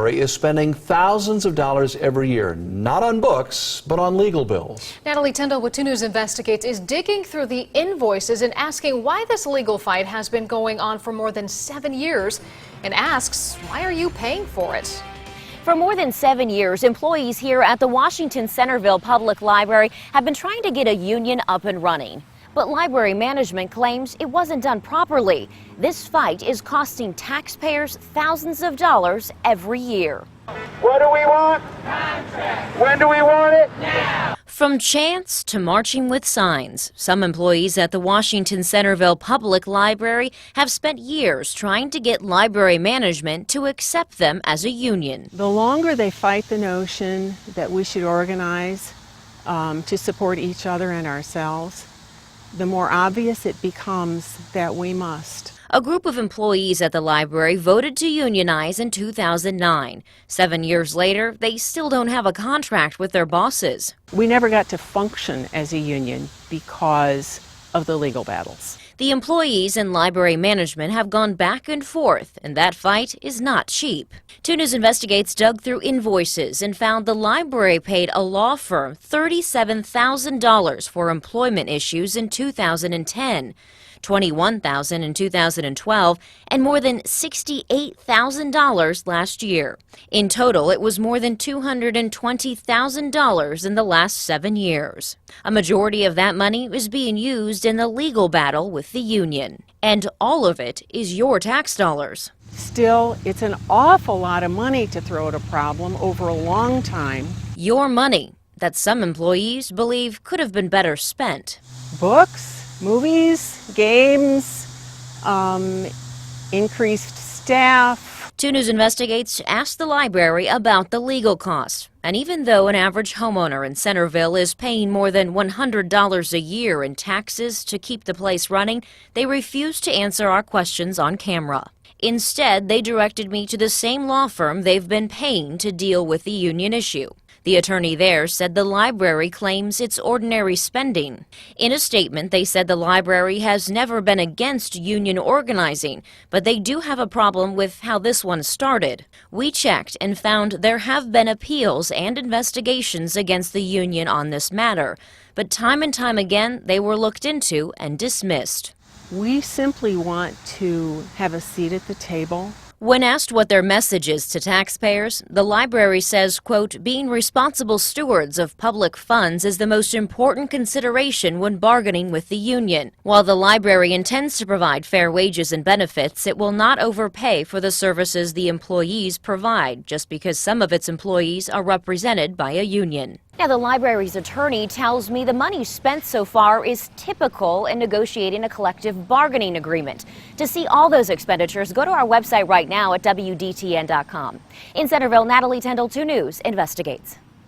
library is spending thousands of dollars every year, not on books, but on legal bills. Natalie Tyndall with 2 News Investigates is digging through the invoices and asking why this legal fight has been going on for more than 7 years, and asks, why are you paying for it? For more than 7 years, employees here at the Washington Centerville Public Library have been trying to get a union up and running. But library management claims it wasn't done properly. This fight is costing taxpayers thousands of dollars every year. What do we want? Contract. When do we want it? Now. From chants to marching with signs, some employees at the Washington Centerville Public Library have spent years trying to get library management to accept them as a union. The longer they fight the notion that we should organize to support each other and ourselves, the more obvious it becomes that we must. A group of employees at the library voted to unionize in 2009. 7 years later, they still don't have a contract with their bosses. We never got to function as a union because of the legal battles. The employees and library management have gone back and forth, and that fight is not cheap. 2 News Investigates dug through invoices and found the library paid a law firm $37,000 for employment issues in 2010. $21,000 in 2012, and more than $68,000 last year. In total, it was more than $220,000 in the last 7 years. A majority of that money is being used in the legal battle with the union. And all of it is your tax dollars. Still, it's an awful lot of money to throw at a problem over a long time. Your money that some employees believe could have been better spent. Books, movies, games, increased staff. 2 News Investigates asked the library about the legal costs. And even though an average homeowner in Centerville is paying more than $100 a year in taxes to keep the place running, they refused to answer our questions on camera. Instead, they directed me to the same law firm they've been paying to deal with the union issue. The attorney there said the library claims it's ordinary spending. In a statement, they said the library has never been against union organizing, but they do have a problem with how this one started. We checked and found there have been appeals and investigations against the union on this matter, but time and time again they were looked into and dismissed. We simply want to have a seat at the table. When asked what their message is to taxpayers, the library says, quote, being responsible stewards of public funds is the most important consideration when bargaining with the union. While the library intends to provide fair wages and benefits, it will not overpay for the services the employees provide, just because some of its employees are represented by a union. Now, the library's attorney tells me the money spent so far is typical in negotiating a collective bargaining agreement. To see all those expenditures, go to our website right now at WDTN.com. In Centerville, Natalie Tyndall, 2 News Investigates.